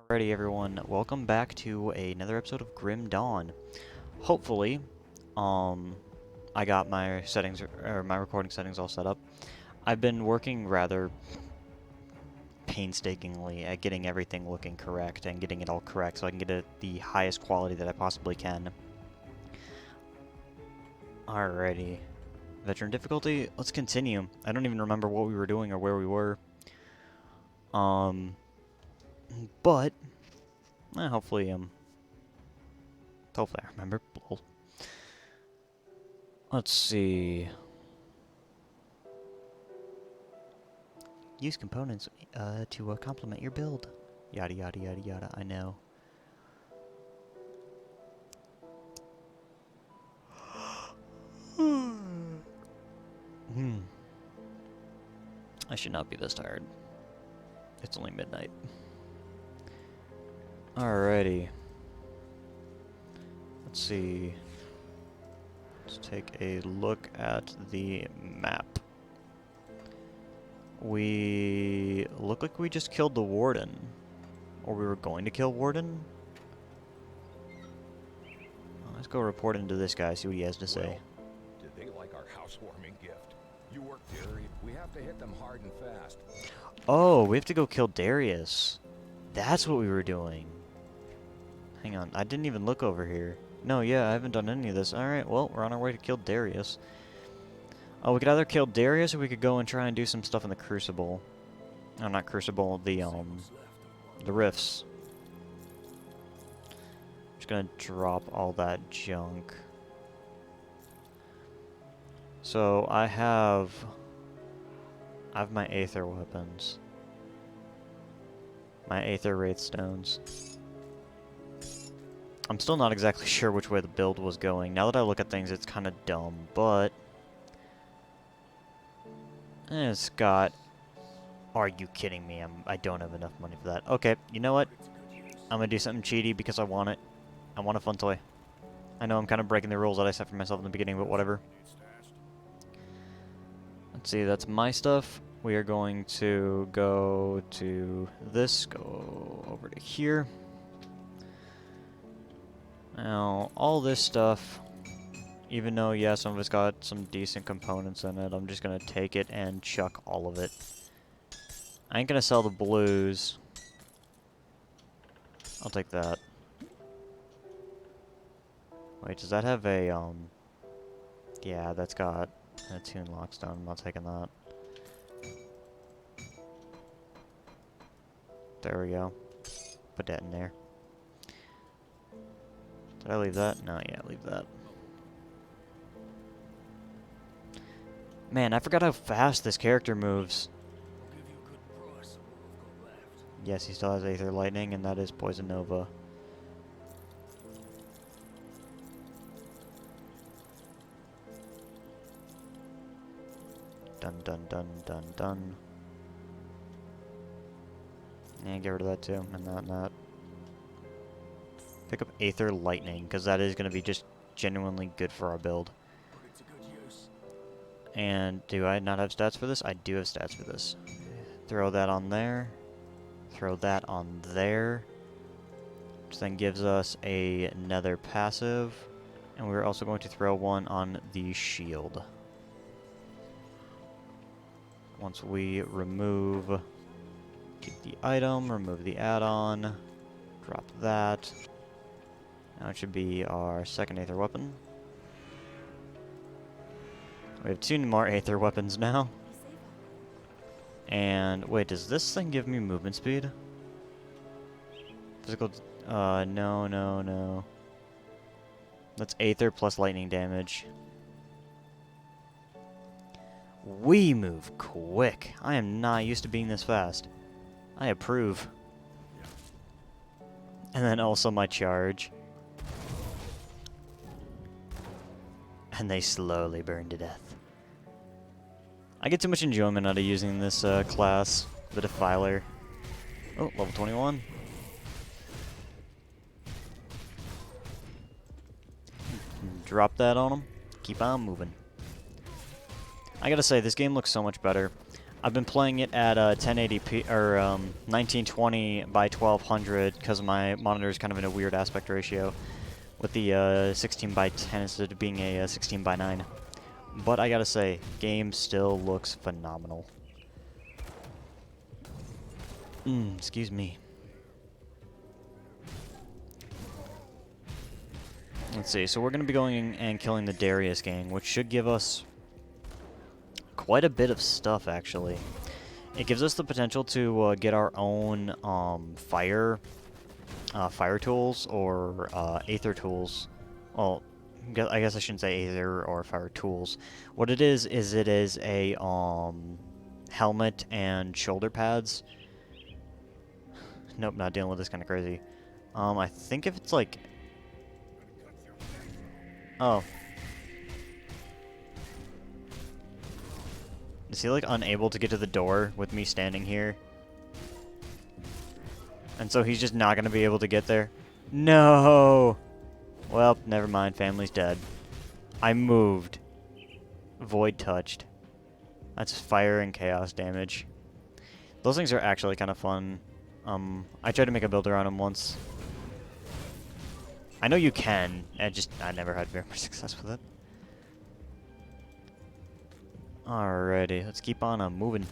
Alrighty everyone, welcome back to another episode of Grim Dawn. Hopefully, I got my settings, or my recording settings all set up. I've been working rather painstakingly at getting everything looking correct and getting it all correct so I can get it the highest quality that I possibly can. Alrighty. Veteran difficulty, let's continue. I don't even remember what we were doing or where we were. But hopefully I remember. Let's see. Use components to complement your build. Yada yada yada yada. I know. I should not be this tired. It's only midnight. Alrighty. Let's see. Let's take a look at the map. We look like we just killed the warden. Or we were going to kill warden? Let's go report into this guy, see what he has to say. Did they like our housewarming gift? You work, Gary. We have to hit them hard and fast. Oh, we have to go kill Darius. That's what we were doing. Hang on, I didn't even look over here. No, yeah, I haven't done any of this. Alright, well, we're on our way to kill Darius. Oh, we could either kill Darius or we could go and try and do some stuff in the Crucible. No, not Crucible, the Rifts. Just gonna drop all that junk. So, I have my Aether weapons. My Aether Wraith Stones. I'm still not exactly sure which way the build was going. Now that I look at things, it's kind of dumb, but... it's got... Are you kidding me? I don't have enough money for that. Okay, you know what? I'm gonna do something cheaty because I want it. I want a fun toy. I know I'm kind of breaking the rules that I set for myself in the beginning, but whatever. Let's see, that's my stuff. We are going to go to this, go over to here. Now, all this stuff, even though, yeah, some of it's got some decent components in it, I'm just going to take it and chuck all of it. I ain't going to sell the blues. I'll take that. Wait, does that have a, yeah, that's got a Toon Lockstone. I'm not taking that. There we go. Put that in there. Did I leave that? No, yeah, leave that. Man, I forgot how fast this character moves. Yes, he still has Aether Lightning, and that is Poison Nova. Dun dun dun dun dun. And get rid of that too, and that and that. Pick up Aether Lightning, because that is going to be just genuinely good for our build. And do I not have stats for this? I do have stats for this. Throw that on there. Throw that on there. Which then gives us another passive. And we're also going to throw one on the shield. Once we remove... Keep the item, remove the add-on. Drop that. Now it should be our second Aether weapon. We have 2 more Aether weapons now. And, wait, does this thing give me movement speed? Physical, no, no, no. That's Aether plus lightning damage. We move quick. I am not used to being this fast. I approve. And then also my charge. And they slowly burn to death. I get too much enjoyment out of using this class, the Defiler. Oh, level 21. Drop that on him. Keep on moving. I gotta say, this game looks so much better. I've been playing it at 1080p or 1920 by 1200 because my monitor is kind of in a weird aspect ratio, with the 16 by 10 instead of being a 16 by 9. But I gotta say, game still looks phenomenal. Excuse me. Let's see, so we're going to be going and killing the Darius gang, which should give us quite a bit of stuff, actually. It gives us the potential to get our own fire tools or aether tools. Well, I guess I shouldn't say aether or fire tools. What it is it is a helmet and shoulder pads. Nope, not dealing with this kind of crazy. I think if it's like... Oh. Is he like unable to get to the door with me standing here? And so he's just not going to be able to get there? No! Well, never mind. Family's dead. I moved. Void touched. That's fire and chaos damage. Those things are actually kind of fun. I tried to make a build around them once. I know you can. I never had very much success with it. Alrighty, let's keep on moving.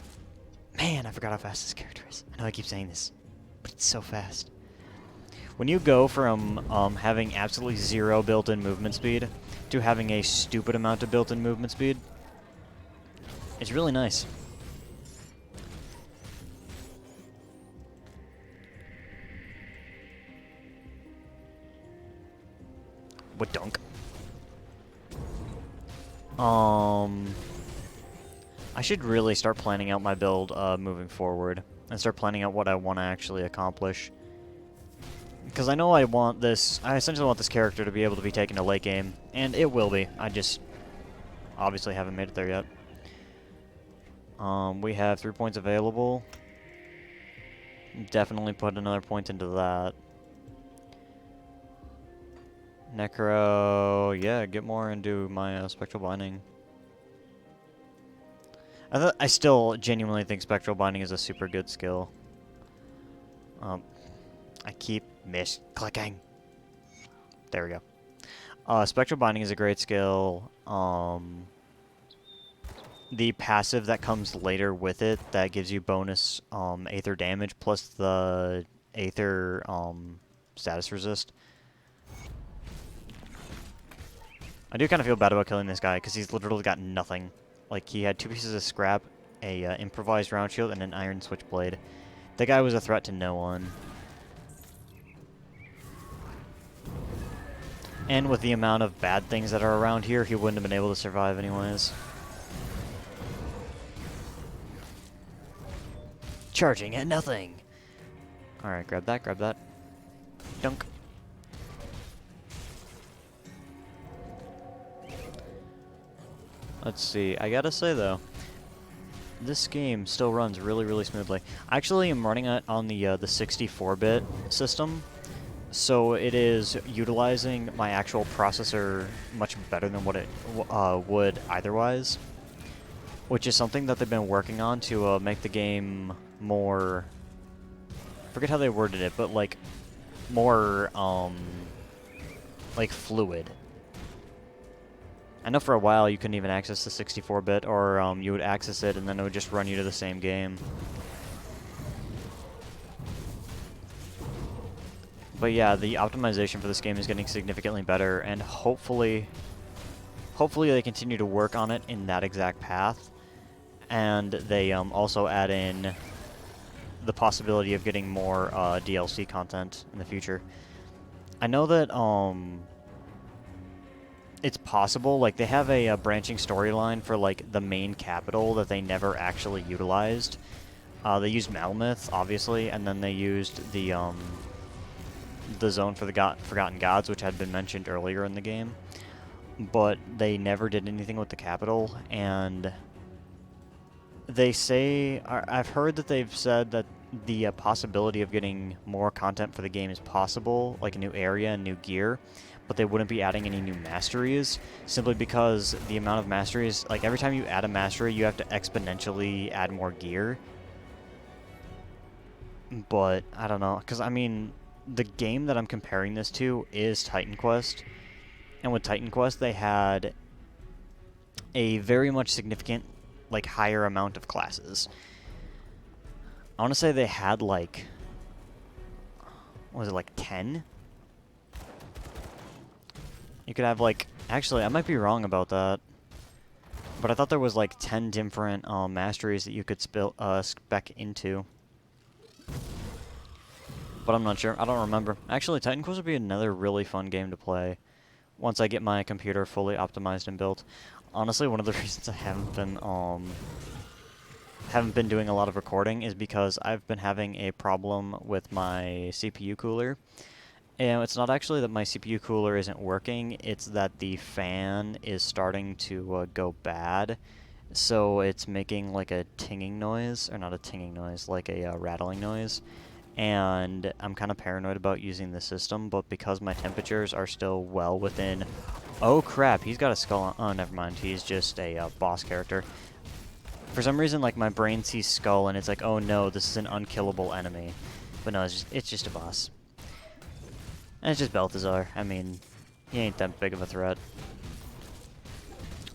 Man, I forgot how fast this character is. I know I keep saying this, but it's so fast. When you go from having absolutely zero built-in movement speed to having a stupid amount of built-in movement speed, it's really nice. What dunk? I should really start planning out my build moving forward and start planning out what I want to actually accomplish. Because I know I essentially want this character to be able to be taken to late game, and it will be. I just obviously haven't made it there yet. We have 3 points available. Definitely put another point into that. Necro, yeah, get more into my spectral binding. I still genuinely think spectral binding is a super good skill. I keep misclicking. There we go. Spectral binding is a great skill. The passive that comes later with it that gives you bonus aether damage plus the aether status resist. I do kind of feel bad about killing this guy because he's literally got nothing. Like, he had 2 pieces of scrap, a improvised round shield, and an iron switchblade. The guy was a threat to no one. And with the amount of bad things that are around here, he wouldn't have been able to survive anyways. Charging at nothing! Alright, grab that, grab that. Dunk. Let's see, I gotta say though, this game still runs really, really smoothly. I actually am running it on the 64-bit system, so it is utilizing my actual processor much better than what it would otherwise, which is something that they've been working on to make the game more, I forget how they worded it, but like more like fluid. I know for a while you couldn't even access the 64-bit, or you would access it and then it would just run you to the same game. But yeah, the optimization for this game is getting significantly better, and hopefully they continue to work on it in that exact path, and they also add in the possibility of getting more DLC content in the future. I know that it's possible, like, they have a branching storyline for, like, the main capital that they never actually utilized. They used Malmith, obviously, and then they used the Zone for the Forgotten Gods, which had been mentioned earlier in the game. But they never did anything with the capital, and they say... I've heard that they've said that the possibility of getting more content for the game is possible, like a new area and new gear. but they wouldn't be adding any new masteries, simply because the amount of masteries, like every time you add a mastery, you have to exponentially add more gear. But I don't know, because I mean, the game that I'm comparing this to is Titan Quest, and with Titan Quest, they had a very much significant, like, higher amount of classes. I want to say they had, like, what was it, like 10? You could have, like, actually, I might be wrong about that, but I thought there was, like, 10 different masteries that you could spec into. But I'm not sure. I don't remember. Actually, Titan Quest would be another really fun game to play once I get my computer fully optimized and built. Honestly, one of the reasons I haven't been doing a lot of recording is because I've been having a problem with my CPU cooler. And it's not actually that my CPU cooler isn't working, it's that the fan is starting to go bad. So it's making like a tinging noise, or not a tinging noise, like a rattling noise. And I'm kind of paranoid about using the system, but because my temperatures are still well within... Oh crap, he's got a skull on... Oh, never mind, he's just a boss character. For some reason, like, my brain sees skull and it's like, oh no, this is an unkillable enemy. But no, it's just a boss. And it's just Balthazar. I mean, he ain't that big of a threat.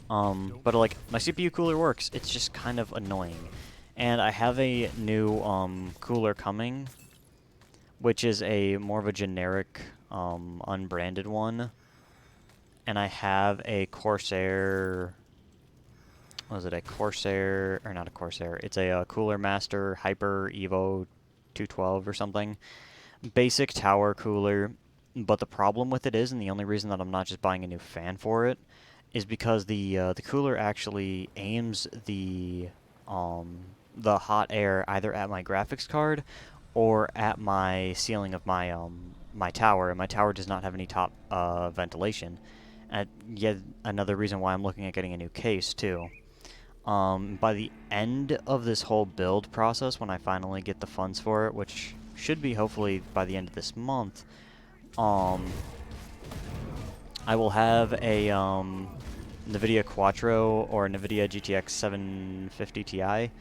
But like, my CPU cooler works, it's just kind of annoying. And I have a new cooler coming, which is a more of a generic, unbranded one. And I have a Corsair... Was it a Corsair... Or not a Corsair. It's a Cooler Master Hyper Evo 212 or something. Basic tower cooler. But the problem with it is, and the only reason that I'm not just buying a new fan for it, is because the cooler actually aims the hot air either at my graphics card or at my ceiling of my my tower, and my tower does not have any top ventilation. And yet another reason why I'm looking at getting a new case too. By the end of this whole build process, when I finally get the funds for it, which should be hopefully by the end of this month, I will have a NVIDIA Quattro or NVIDIA GTX 750 Ti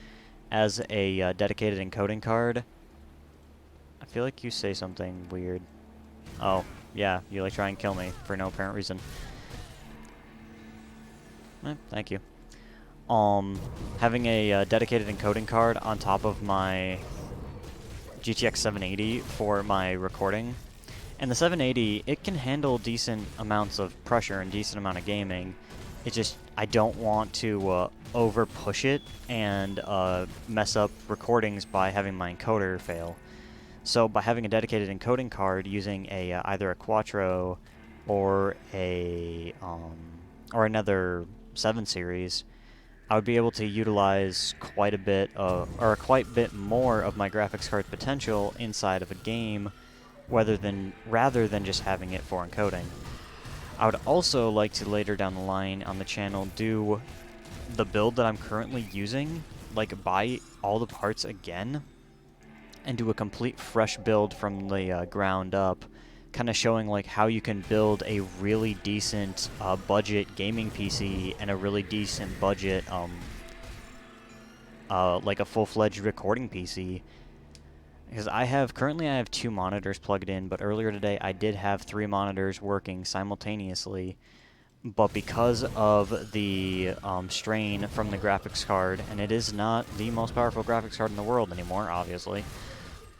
as a dedicated encoding card. I feel like you say something weird. Oh, yeah, you like try and kill me for no apparent reason. Thank you. Having a dedicated encoding card on top of my GTX 780 for my recording. And the 780, it can handle decent amounts of pressure and decent amount of gaming. It's just, I don't want to over push it and mess up recordings by having my encoder fail. So by having a dedicated encoding card using a either a Quattro or a or another 7 series, I would be able to utilize quite a bit or quite a bit more of my graphics card potential inside of a game, rather than just having it for encoding. I would also like to later down the line on the channel do the build that I'm currently using, like buy all the parts again and do a complete fresh build from the ground up, kind of showing like how you can build a really decent budget gaming PC and a really decent budget like a full-fledged recording PC. Because currently I have 2 monitors plugged in, but earlier today I did have 3 monitors working simultaneously. But because of the strain from the graphics card, and it is not the most powerful graphics card in the world anymore, obviously.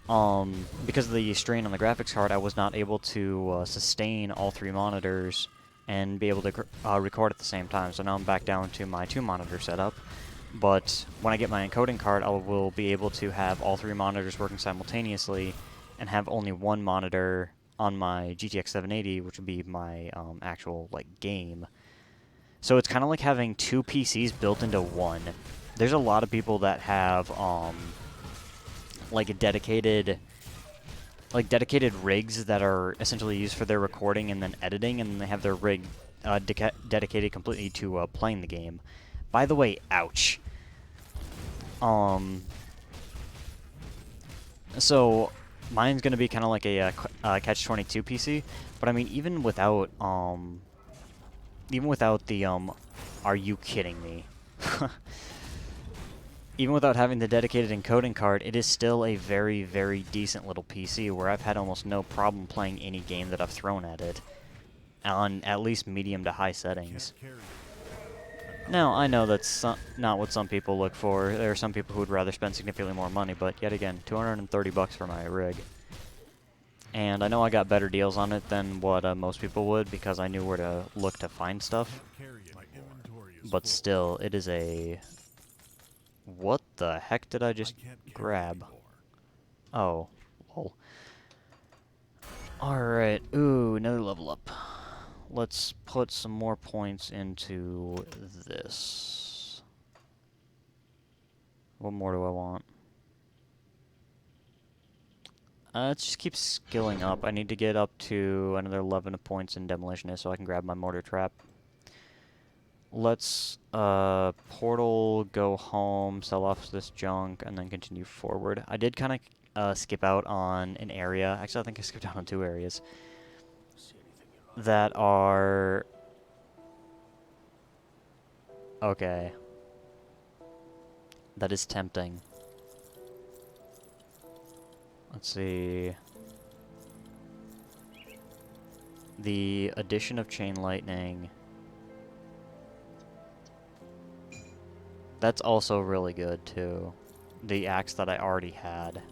Because of the strain on the graphics card, I was not able to sustain all 3 monitors and be able to record at the same time. So now I'm back down to my 2-monitor setup. But when I get my encoding card, I will be able to have all 3 monitors working simultaneously and have only 1 monitor on my GTX 780, which would be my actual like game. So it's kind of like having 2 PCs built into one. There's a lot of people that have like dedicated rigs that are essentially used for their recording and then editing, and then they have their rig dedicated completely to playing the game. By the way, ouch. So mine's gonna be kind of like a catch-22 PC. But I mean, even without the are you kidding me? Even without having the dedicated encoding card, it is still a very, very decent little PC where I've had almost no problem playing any game that I've thrown at it on at least medium to high settings. Now, I know that's not what some people look for. There are some people who would rather spend significantly more money, but yet again, 230 bucks for my rig. And I know I got better deals on it than what most people would because I knew where to look to find stuff. But still, it is a... What the heck did I just grab? Oh, lol. Alright, ooh, another level up. Let's put some more points into this. What more do I want? Let's just keep skilling up. I need to get up to another 11 points in Demolitionist so I can grab my Mortar Trap. Let's, portal, go home, sell off this junk, and then continue forward. I did kind of, skip out on an area. Actually, I think I skipped out on 2 areas that are... Okay. That is tempting. Let's see. The addition of Chain Lightning. That's also really good, too. The axe that I already had.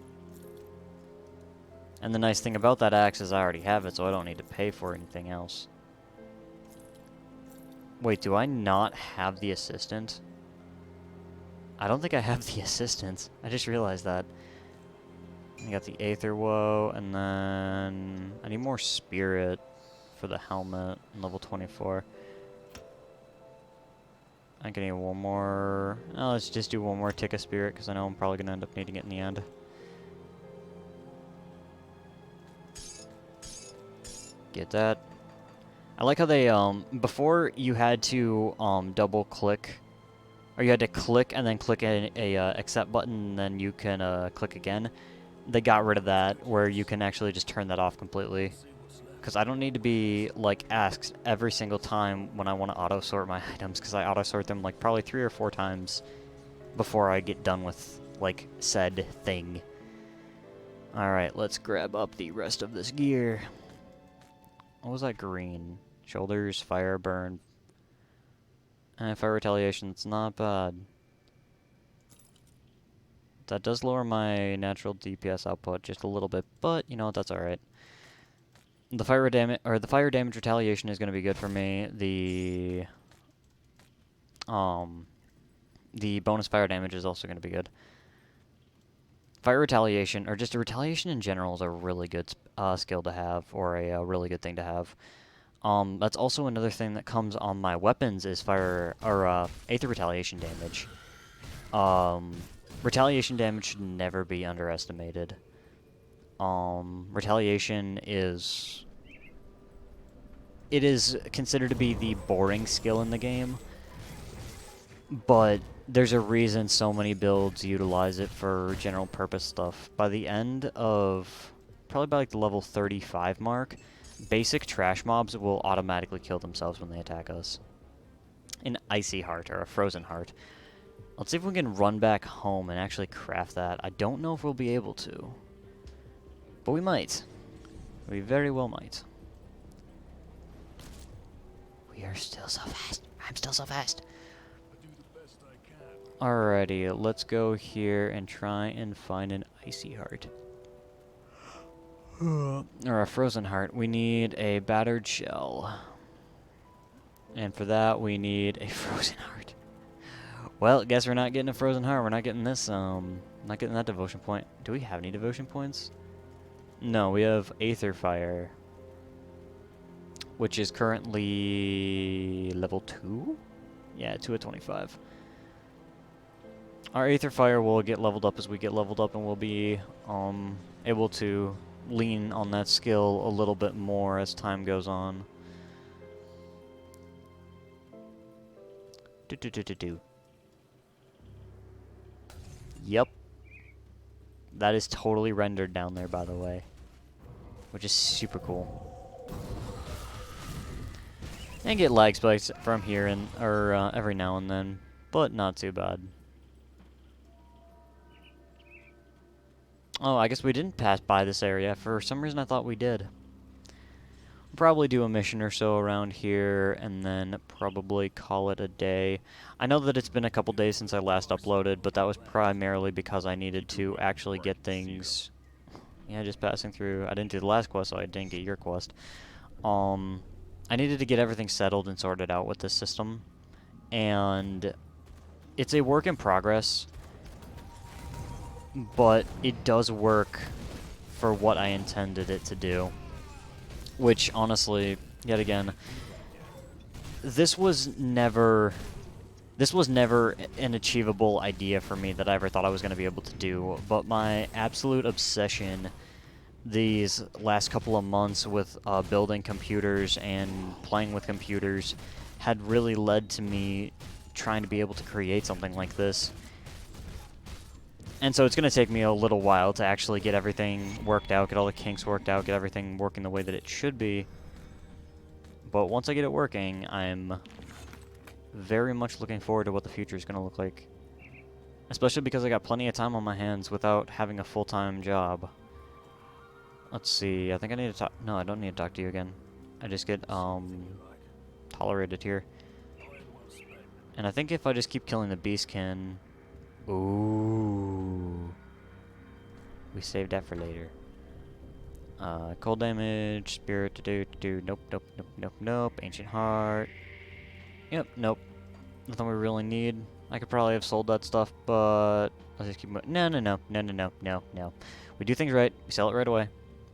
And the nice thing about that axe is I already have it, so I don't need to pay for anything else. Wait, do I not have the assistant? I don't think I have the assistant. I just realized that. I got the Aether Woe, and then... I need more Spirit for the helmet, level 24. I can need one more... Oh, let's just do one more tick of Spirit, because I know I'm probably going to end up needing it in the end. Get that. I like how they, before you had to, double click, or you had to click and then click a accept button, and then you can, click again. They got rid of that, where you can actually just turn that off completely. Because I don't need to be, like, asked every single time when I want to auto-sort my items, because I auto-sort them, like, probably 3 or 4 times before I get done with, like, said thing. Alright, let's grab up the rest of this gear. What was that green? Shoulders, fire, burn. Fire retaliation, that's not bad. That does lower my natural DPS output just a little bit, but you know what, that's alright. The fire damage retaliation is gonna be good for me. The bonus fire damage is also gonna be good. Fire retaliation, or just a retaliation in general, is a really good skill to have, or a really good thing to have. That's also another thing that comes on my weapons is fire, or Aether retaliation damage. Retaliation damage should never be underestimated. Retaliation is... It is considered to be the boring skill in the game, but there's a reason so many builds utilize it for general purpose stuff. By the end of... probably by like the level 35 mark, basic trash mobs will automatically kill themselves when they attack us. An icy heart, or a frozen heart. Let's see if we can run back home and actually craft that. I don't know if we'll be able to, but we might. We very well might. We are still so fast. I'm still so fast. Alrighty, let's go here and try and find an icy heart. Or a frozen heart. We need a battered shell. And for that, we need a frozen heart. Well, guess we're not getting a frozen heart. We're not getting this, not getting that devotion point. Do we have any devotion points? No, we have Aether Fire, which is currently level 2? Yeah, 2 of 25. Our Aether Fire will get leveled up as we get leveled up, and we'll be, able to lean on that skill a little bit more as time goes on. Yep. That is totally rendered down there, by the way. Which is super cool. And get lag spikes from here and every now and then, but not too bad. Oh, I guess we didn't pass by this area. For some reason I thought we did. We'll probably do a mission or so around here and then probably call it a day. I know that it's been a couple days since I last uploaded, but that was primarily because I needed to actually get things... Yeah, just passing through. I didn't do the last quest, so I didn't get your quest. I needed to get everything settled and sorted out with this system, and it's a work in progress, but it does work for what I intended it to do, which honestly, yet again, this was never an achievable idea for me that I ever thought I was going to be able to do, but my absolute obsession these last couple of months with building computers and playing with computers had really led to me trying to be able to create something like this. And so it's going to take me a little while to actually get everything worked out, get all the kinks worked out, get everything working the way that it should be. But once I get it working, I'm very much looking forward to what the future is going to look like. Especially because I got plenty of time on my hands without having a full-time job. Let's see, I think I need to talk... No, I don't need to talk to you again. I just get, tolerated here. And I think if I just keep killing the beastkin... Ooh. We saved that for later. Cold damage, spirit, nope, nope, nope, nope, nope. Ancient heart. Yep, nope. Nothing we really need. I could probably have sold that stuff, but... Let's just keep moving. No, no, no, no, no, no, no, no. We do things right. We sell it right away.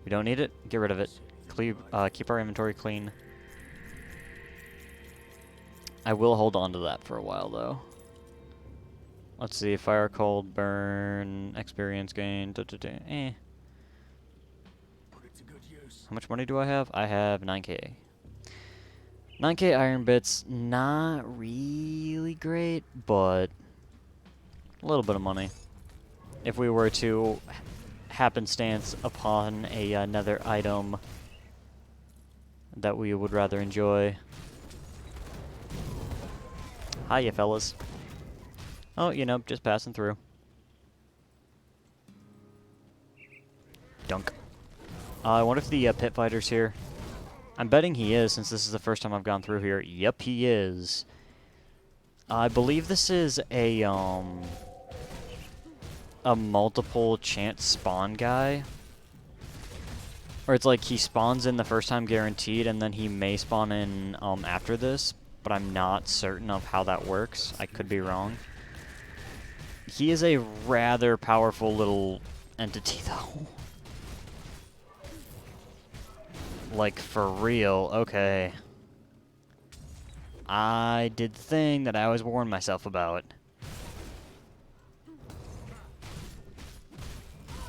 We don't need it, get rid of it. Keep our inventory clean. I will hold on to that for a while, though. Let's see, fire, cold, burn, experience gain, eh. How much money do I have? I have 9k. 9k iron bits, not really great, but a little bit of money. If we were to happenstance upon another item that we would rather enjoy. Hiya, fellas. Oh, you know, just passing through. Dunk. I wonder if the pit fighter's here. I'm betting he is, since this is the first time I've gone through here. Yep, he is. I believe this is a multiple chance spawn guy. Or it's like he spawns in the first time guaranteed, and then he may spawn in after this, but I'm not certain of how that works. I could be wrong. He is a rather powerful little entity, though. Like, for real. Okay. I did the thing that I always warned myself about.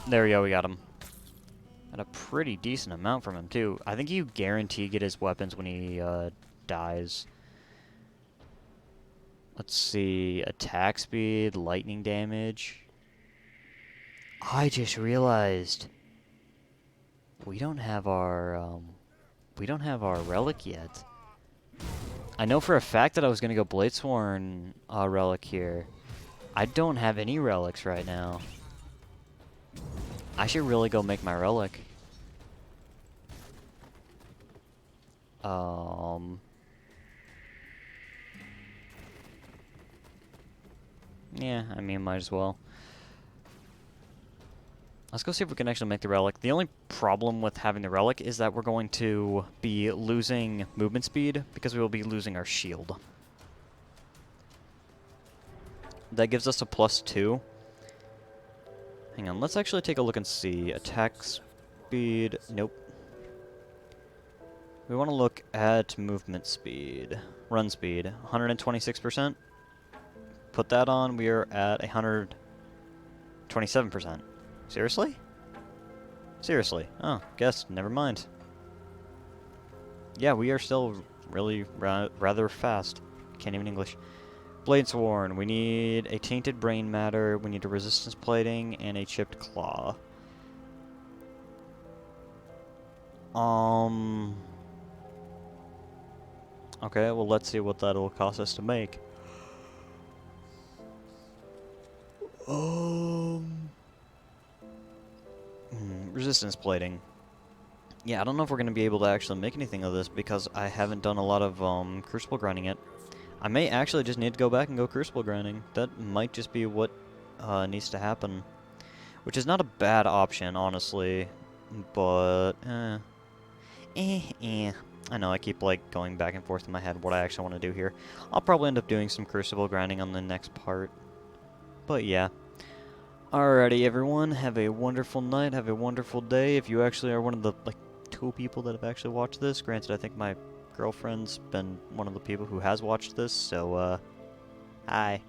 There we go, we got him. Got a pretty decent amount from him, too. I think you guarantee get his weapons when he dies. Let's see. Attack speed, lightning damage. I just realized we don't have our relic yet. I know for a fact that I was gonna go Bladesworn relic here. I don't have any relics right now. I should really go make my relic. Yeah, I mean, might as well. Let's go see if we can actually make the relic. The only problem with having the relic is that we're going to be losing movement speed because we will be losing our shield. That gives us a +2. Hang on, let's actually take a look and see. Attack speed, nope. We want to look at movement speed. Run speed, 126%. Put that on, we are at 127%. Seriously? Seriously. Oh, guess, never mind. Yeah, we are still really rather fast. Can't even English. Blade Sworn. We need a tainted brain matter. We need a resistance plating and a chipped claw. Okay, well, let's see what that'll cost us to make. Resistance plating. Yeah, I don't know if we're going to be able to actually make anything of this because I haven't done a lot of crucible grinding yet. I may actually just need to go back and go crucible grinding. That might just be what needs to happen. Which is not a bad option, honestly. But, I know, I keep, like, going back and forth in my head what I actually want to do here. I'll probably end up doing some crucible grinding on the next part. But, yeah. Alrighty, everyone. Have a wonderful night. Have a wonderful day. If you actually are one of the, like, 2 people that have actually watched this. Granted, I think my girlfriend's been one of the people who has watched this, so, hi.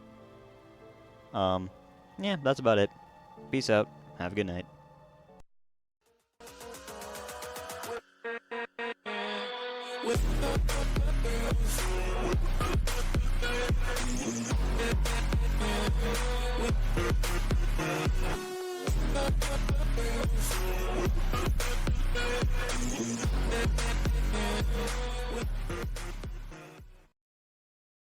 Yeah, that's about it. Peace out. Have a good night.